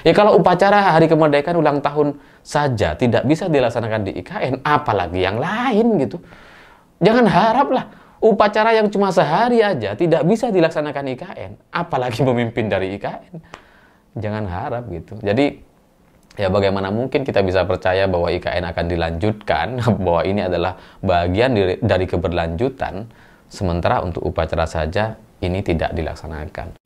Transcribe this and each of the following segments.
Ya kalau upacara hari kemerdekaan ulang tahun saja tidak bisa dilaksanakan di IKN, apalagi yang lain gitu. Jangan haraplah upacara yang cuma sehari aja tidak bisa dilaksanakan IKN, apalagi memimpin dari IKN. Jangan harap gitu. Jadi ya bagaimana mungkin kita bisa percaya bahwa IKN akan dilanjutkan, bahwa ini adalah bagian dari keberlanjutan, sementara untuk upacara saja ini tidak dilaksanakan.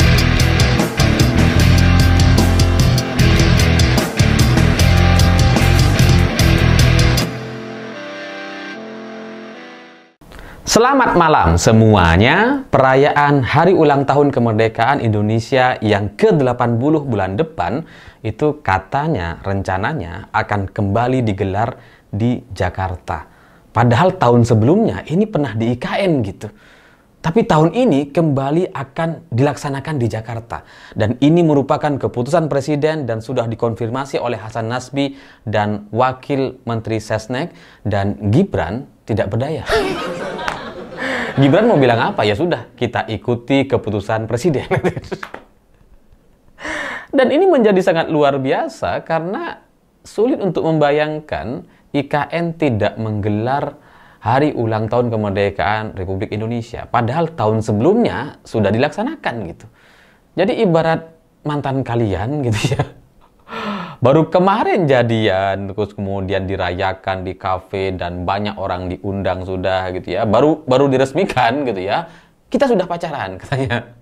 Selamat malam semuanya. Perayaan Hari Ulang Tahun Kemerdekaan Indonesia yang ke-80 bulan depan itu katanya, rencananya akan kembali digelar di Jakarta. Padahal tahun sebelumnya ini pernah di IKN gitu. Tapi tahun ini kembali akan dilaksanakan di Jakarta. Dan ini merupakan keputusan Presiden dan sudah dikonfirmasi oleh Hasan Nasbi dan Wakil Menteri Sesnek, dan Gibran tidak berdaya. Gibran mau bilang apa? Ya sudah, kita ikuti keputusan Presiden. Dan ini menjadi sangat luar biasa karena sulit untuk membayangkan IKN tidak menggelar Hari Ulang Tahun Kemerdekaan Republik Indonesia. Padahal tahun sebelumnya sudah dilaksanakan gitu. Jadi ibarat mantan kalian gitu ya. Baru kemarin jadian, terus kemudian dirayakan di kafe dan banyak orang diundang sudah gitu ya. Baru diresmikan gitu ya. Kita sudah pacaran katanya.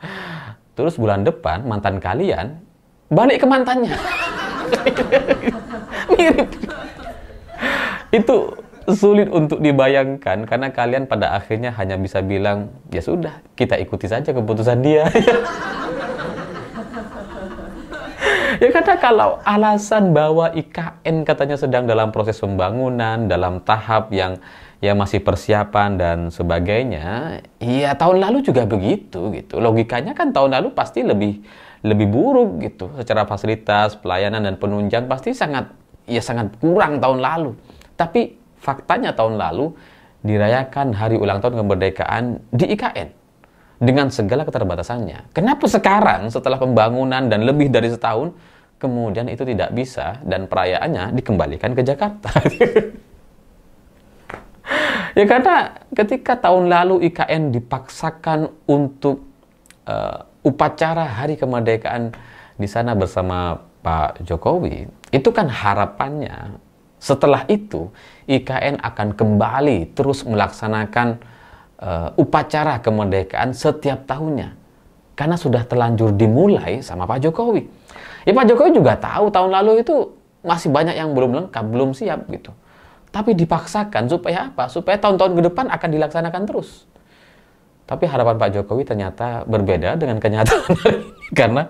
Terus bulan depan mantan kalian balik ke mantannya. Mirip. Itu sulit untuk dibayangkan karena kalian pada akhirnya hanya bisa bilang, ya sudah, kita ikuti saja keputusan dia. Ya karena kalau alasan bahwa IKN katanya sedang dalam proses pembangunan, dalam tahap yang ya masih persiapan dan sebagainya, ya tahun lalu juga begitu gitu. Logikanya kan tahun lalu pasti lebih buruk gitu. Secara fasilitas, pelayanan dan penunjang pasti sangat kurang tahun lalu. Tapi faktanya tahun lalu dirayakan Hari Ulang Tahun Kemerdekaan di IKN. Dengan segala keterbatasannya. Kenapa sekarang setelah pembangunan dan lebih dari setahun, kemudian itu tidak bisa dan perayaannya dikembalikan ke Jakarta? Ya karena ketika tahun lalu IKN dipaksakan untuk upacara Hari Kemerdekaan di sana bersama Pak Jokowi, itu kan harapannya setelah itu IKN akan kembali terus melaksanakan upacara kemerdekaan setiap tahunnya. Karena sudah terlanjur dimulai sama Pak Jokowi. Ya Pak Jokowi juga tahu tahun lalu itu masih banyak yang belum lengkap, belum siap gitu. Tapi dipaksakan supaya apa? Supaya tahun-tahun ke depan akan dilaksanakan terus. Tapi harapan Pak Jokowi ternyata berbeda dengan kenyataan hari ini. Karena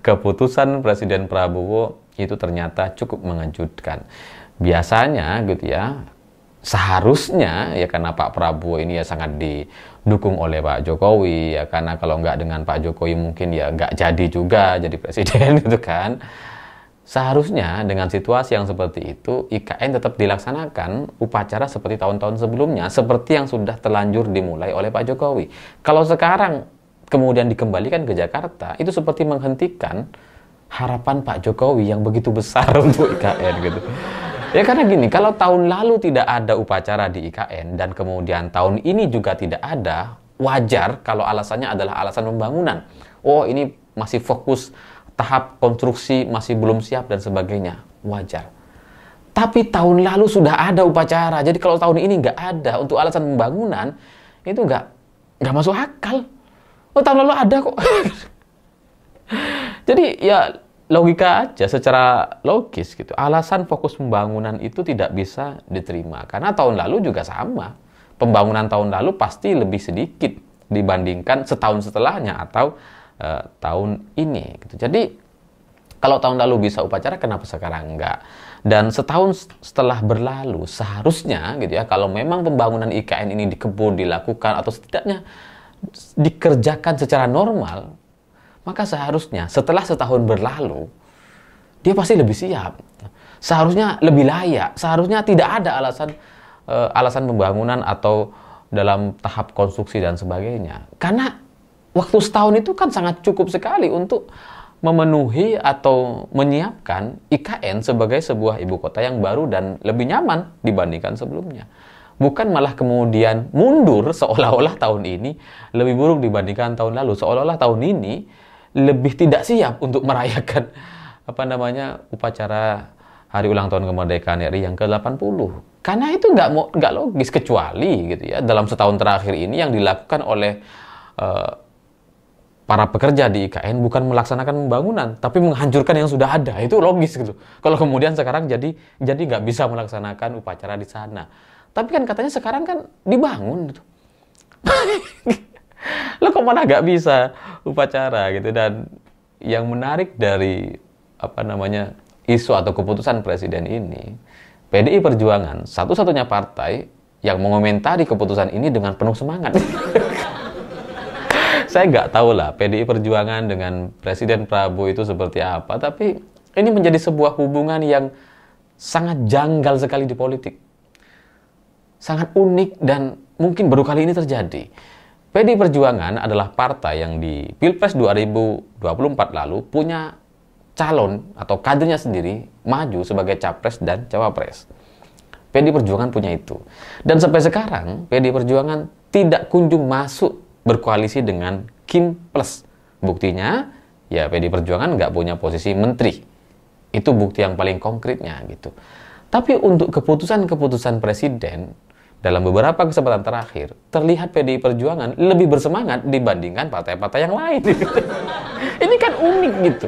keputusan Presiden Prabowo itu ternyata cukup mengejutkan. Biasanya gitu ya, seharusnya ya karena Pak Prabowo ini ya sangat didukung oleh Pak Jokowi ya, karena kalau nggak dengan Pak Jokowi mungkin ya nggak jadi juga jadi presiden gitu kan. Seharusnya dengan situasi yang seperti itu IKN tetap dilaksanakan upacara seperti tahun-tahun sebelumnya, seperti yang sudah terlanjur dimulai oleh Pak Jokowi. Kalau sekarang kemudian dikembalikan ke Jakarta, itu seperti menghentikan harapan Pak Jokowi yang begitu besar untuk IKN gitu. Ya karena gini, kalau tahun lalu tidak ada upacara di IKN dan kemudian tahun ini juga tidak ada, wajar kalau alasannya adalah alasan pembangunan. Oh ini masih fokus tahap konstruksi, masih belum siap dan sebagainya. Wajar. Tapi tahun lalu sudah ada upacara, jadi kalau tahun ini nggak ada untuk alasan pembangunan, itu nggak masuk akal. Oh tahun lalu ada kok. Jadi ya logika aja, secara logis gitu. Alasan fokus pembangunan itu tidak bisa diterima. Karena tahun lalu juga sama. Pembangunan tahun lalu pasti lebih sedikit dibandingkan setahun setelahnya atau tahun ini. Gitu. Jadi kalau tahun lalu bisa upacara, kenapa sekarang enggak? Dan setahun setelah berlalu, seharusnya gitu ya, kalau memang pembangunan IKN ini dikebut, dilakukan, atau setidaknya dikerjakan secara normal, maka seharusnya setelah setahun berlalu, dia pasti lebih siap. Seharusnya lebih layak. Seharusnya tidak ada alasan pembangunan atau dalam tahap konstruksi dan sebagainya. Karena waktu setahun itu kan sangat cukup sekali untuk memenuhi atau menyiapkan IKN sebagai sebuah ibu kota yang baru dan lebih nyaman dibandingkan sebelumnya. Bukan malah kemudian mundur seolah-olah tahun ini lebih buruk dibandingkan tahun lalu. Seolah-olah tahun ini lebih tidak siap untuk merayakan upacara hari ulang tahun kemerdekaan RI yang ke-80. Karena itu nggak logis, kecuali gitu ya dalam setahun terakhir ini yang dilakukan oleh para pekerja di IKN bukan melaksanakan pembangunan, tapi menghancurkan yang sudah ada. Itu logis gitu. Kalau kemudian sekarang jadi nggak bisa melaksanakan upacara di sana. Tapi kan katanya sekarang kan dibangun gitu. Lo kok malah nggak bisa upacara gitu. Dan yang menarik dari isu atau keputusan presiden ini, PDI Perjuangan satu-satunya partai yang mengomentari keputusan ini dengan penuh semangat. Saya nggak tahu lah PDI Perjuangan dengan Presiden Prabowo itu seperti apa, tapi ini menjadi sebuah hubungan yang sangat janggal sekali di politik. Sangat unik dan mungkin baru kali ini terjadi. PDI Perjuangan adalah partai yang di Pilpres 2024 lalu punya calon atau kadernya sendiri maju sebagai capres dan cawapres. PDI Perjuangan punya itu. Dan sampai sekarang PDI Perjuangan tidak kunjung masuk berkoalisi dengan Kim Plus. Buktinya ya PDI Perjuangan nggak punya posisi menteri. Itu bukti yang paling konkretnya gitu. Tapi untuk keputusan-keputusan presiden dalam beberapa kesempatan terakhir, terlihat PDI Perjuangan lebih bersemangat dibandingkan partai-partai yang lain. Ini kan unik gitu.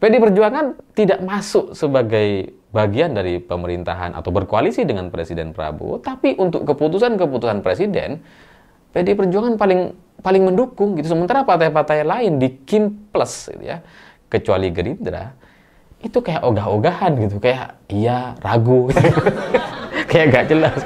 PDI Perjuangan tidak masuk sebagai bagian dari pemerintahan atau berkoalisi dengan Presiden Prabowo, tapi untuk keputusan-keputusan presiden, PDI Perjuangan paling mendukung gitu. Sementara partai-partai lain di Kim Plus gitu ya, kecuali Gerindra, itu kayak ogah-ogahan gitu, kayak iya ragu, kayak gak jelas.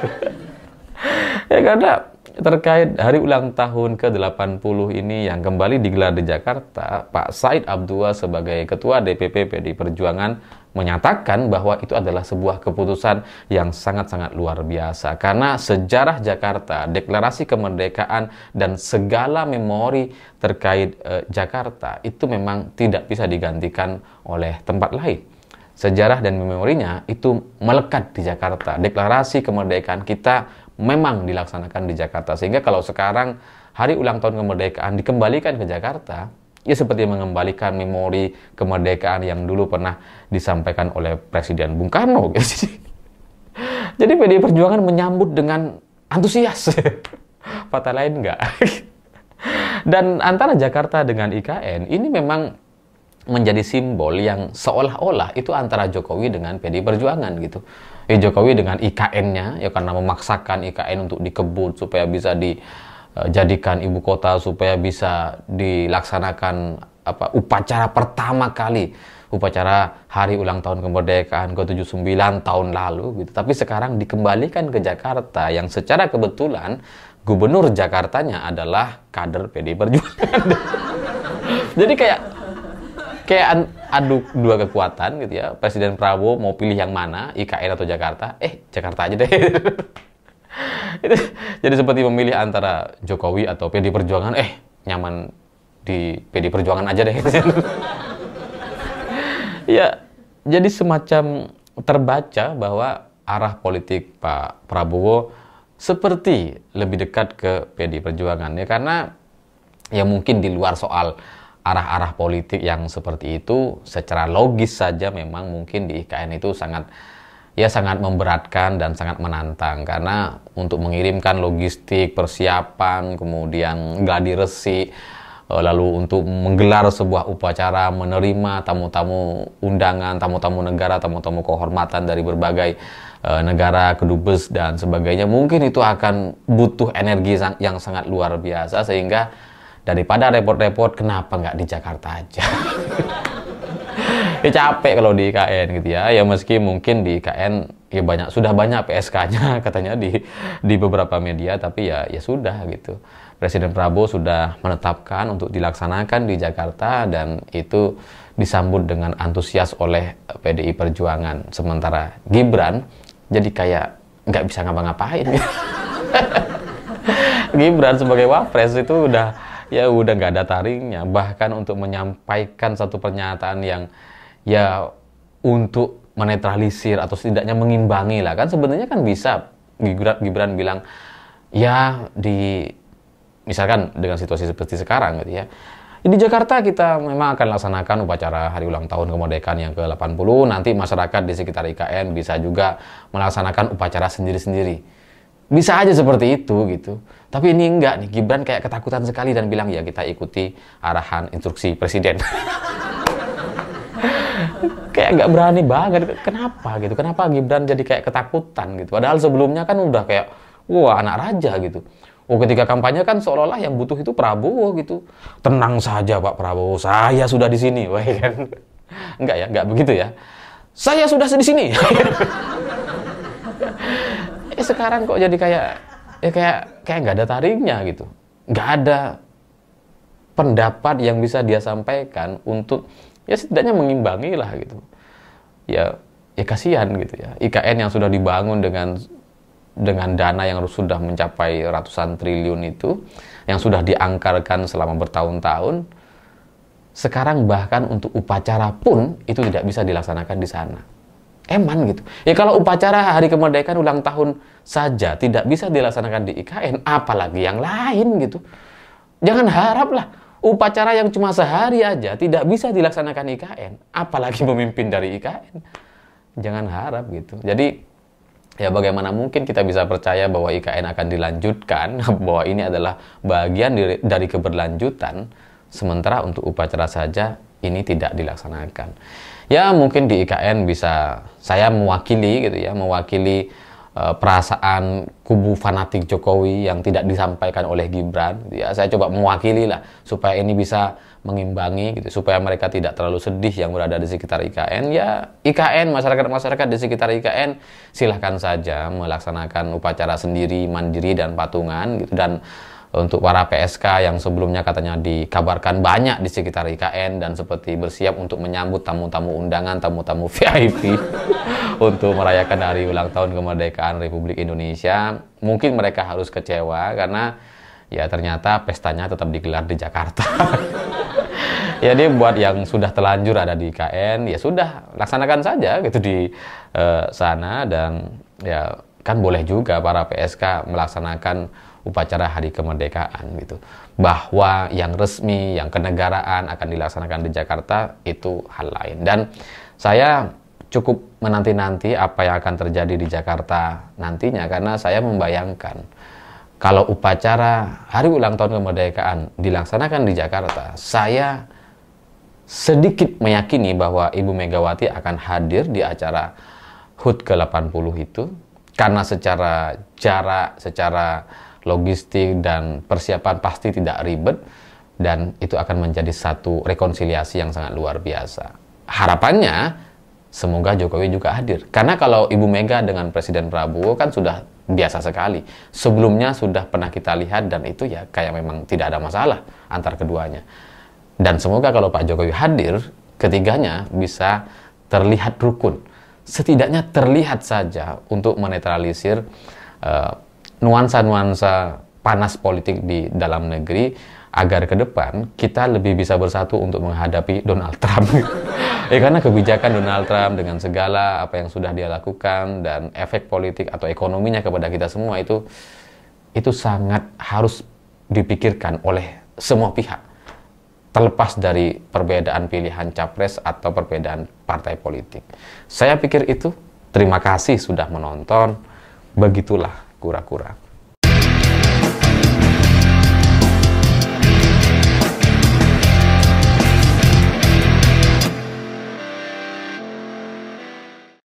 Ya karena terkait hari ulang tahun ke-80 ini yang kembali digelar di Jakarta, Pak Said Abdua sebagai Ketua DPP PDI Perjuangan menyatakan bahwa itu adalah sebuah keputusan yang sangat-sangat luar biasa. Karena sejarah Jakarta, deklarasi kemerdekaan, dan segala memori terkait Jakarta itu memang tidak bisa digantikan oleh tempat lain. Sejarah dan memorinya itu melekat di Jakarta. Deklarasi kemerdekaan kita memang dilaksanakan di Jakarta. Sehingga kalau sekarang hari ulang tahun kemerdekaan dikembalikan ke Jakarta, ya seperti mengembalikan memori kemerdekaan yang dulu pernah disampaikan oleh Presiden Bung Karno. Jadi PDI Perjuangan menyambut dengan antusias. Partai lain enggak. Dan antara Jakarta dengan IKN ini memang menjadi simbol yang seolah-olah itu antara Jokowi dengan PDI Perjuangan gitu. Jokowi dengan IKN-nya ya karena memaksakan IKN untuk dikebut supaya bisa dijadikan ibu kota, supaya bisa dilaksanakan upacara pertama kali, upacara hari ulang tahun kemerdekaan ke-79 tahun lalu gitu. Tapi sekarang dikembalikan ke Jakarta yang secara kebetulan gubernur Jakartanya adalah kader PDI Perjuangan. Jadi kayak adu dua kekuatan gitu ya. Presiden Prabowo mau pilih yang mana, IKN atau Jakarta? Jakarta aja deh. Jadi seperti memilih antara Jokowi atau PDI Perjuangan, nyaman di PDI Perjuangan aja deh. Ya, jadi semacam terbaca bahwa arah politik Pak Prabowo seperti lebih dekat ke PDI Perjuangan ya, karena ya mungkin di luar soal arah-arah politik yang seperti itu, secara logis saja memang mungkin di IKN itu sangat memberatkan dan sangat menantang, karena untuk mengirimkan logistik, persiapan, kemudian gladi resi, lalu untuk menggelar sebuah upacara, menerima tamu-tamu undangan, tamu-tamu negara, tamu-tamu kehormatan dari berbagai negara, kedubes dan sebagainya, mungkin itu akan butuh energi yang sangat luar biasa, sehingga daripada repot-repot, kenapa nggak di Jakarta aja? Ya capek kalau di IKN gitu ya. Ya meski mungkin di IKN ya sudah banyak PSK-nya katanya di beberapa media, tapi ya sudah gitu. Presiden Prabowo sudah menetapkan untuk dilaksanakan di Jakarta dan itu disambut dengan antusias oleh PDI Perjuangan. Sementara Gibran jadi kayak nggak bisa ngapa-ngapain. Gibran sebagai wapres itu udah ya udah nggak ada taringnya. Bahkan untuk menyampaikan satu pernyataan yang ya untuk menetralisir atau setidaknya mengimbangi lah, kan sebenarnya kan bisa Gibran bilang ya misalkan dengan situasi seperti sekarang gitu ya. Di Jakarta kita memang akan laksanakan upacara hari ulang tahun kemerdekaan yang ke-80. Nanti masyarakat di sekitar IKN bisa juga melaksanakan upacara sendiri-sendiri. Bisa aja seperti itu gitu. Tapi ini enggak nih, Gibran kayak ketakutan sekali dan bilang ya kita ikuti arahan instruksi presiden. Kayak nggak berani banget. Kenapa gitu? Kenapa Gibran jadi kayak ketakutan gitu? Padahal sebelumnya kan udah kayak wah anak raja gitu. Oh, ketika kampanye kan seolah-olah yang butuh itu Prabowo gitu. Tenang saja Pak Prabowo, saya sudah di sini. Wah, kan? Enggak ya, enggak begitu ya. Saya sudah di sini. Sekarang kok jadi kayak nggak ada taringnya gitu. Nggak ada pendapat yang bisa dia sampaikan untuk ya setidaknya mengimbangi lah gitu. Ya kasihan gitu ya. IKN yang sudah dibangun dengan dana yang sudah mencapai ratusan triliun itu, yang sudah dianggarkan selama bertahun-tahun, sekarang bahkan untuk upacara pun itu tidak bisa dilaksanakan di sana. Eman gitu. Ya kalau upacara hari kemerdekaan ulang tahun saja tidak bisa dilaksanakan di IKN, apalagi yang lain gitu. Jangan haraplah upacara yang cuma sehari aja tidak bisa dilaksanakan IKN, apalagi memimpin dari IKN. Jangan harap gitu. Jadi ya bagaimana mungkin kita bisa percaya bahwa IKN akan dilanjutkan, bahwa ini adalah bagian dari keberlanjutan, sementara untuk upacara saja ini tidak dilaksanakan. Ya mungkin di IKN bisa saya mewakili gitu ya, mewakili perasaan kubu fanatik Jokowi yang tidak disampaikan oleh Gibran. Ya saya coba mewakili lah supaya ini bisa mengimbangi gitu, supaya mereka tidak terlalu sedih yang berada di sekitar IKN. Ya IKN, masyarakat di sekitar IKN silahkan saja melaksanakan upacara sendiri, mandiri dan patungan gitu. Dan untuk para PSK yang sebelumnya katanya dikabarkan banyak di sekitar IKN dan seperti bersiap untuk menyambut tamu-tamu undangan, tamu-tamu VIP untuk merayakan hari ulang tahun kemerdekaan Republik Indonesia, mungkin mereka harus kecewa karena ya ternyata pestanya tetap digelar di Jakarta. Jadi buat yang sudah terlanjur ada di IKN, ya sudah laksanakan saja gitu di sana. Dan ya kan boleh juga para PSK melaksanakan upacara hari kemerdekaan gitu. Bahwa yang resmi, yang kenegaraan akan dilaksanakan di Jakarta itu hal lain. Dan saya cukup menanti-nanti apa yang akan terjadi di Jakarta nantinya, karena saya membayangkan kalau upacara hari ulang tahun kemerdekaan dilaksanakan di Jakarta, saya sedikit meyakini bahwa Ibu Megawati akan hadir di acara HUT ke-80 itu, karena secara jarak, secara logistik dan persiapan pasti tidak ribet, dan itu akan menjadi satu rekonsiliasi yang sangat luar biasa. Harapannya semoga Jokowi juga hadir, karena kalau Ibu Mega dengan Presiden Prabowo kan sudah biasa sekali. Sebelumnya sudah pernah kita lihat dan itu ya kayak memang tidak ada masalah antar keduanya. Dan semoga kalau Pak Jokowi hadir, ketiganya bisa terlihat rukun, setidaknya terlihat saja untuk menetralisir nuansa-nuansa panas politik di dalam negeri, agar ke depan kita lebih bisa bersatu untuk menghadapi Donald Trump. Karena kebijakan Donald Trump dengan segala apa yang sudah dia lakukan dan efek politik atau ekonominya kepada kita semua itu sangat harus dipikirkan oleh semua pihak, terlepas dari perbedaan pilihan capres atau perbedaan partai politik. Saya pikir itu. Terima kasih sudah menonton. Begitulah kura-kura.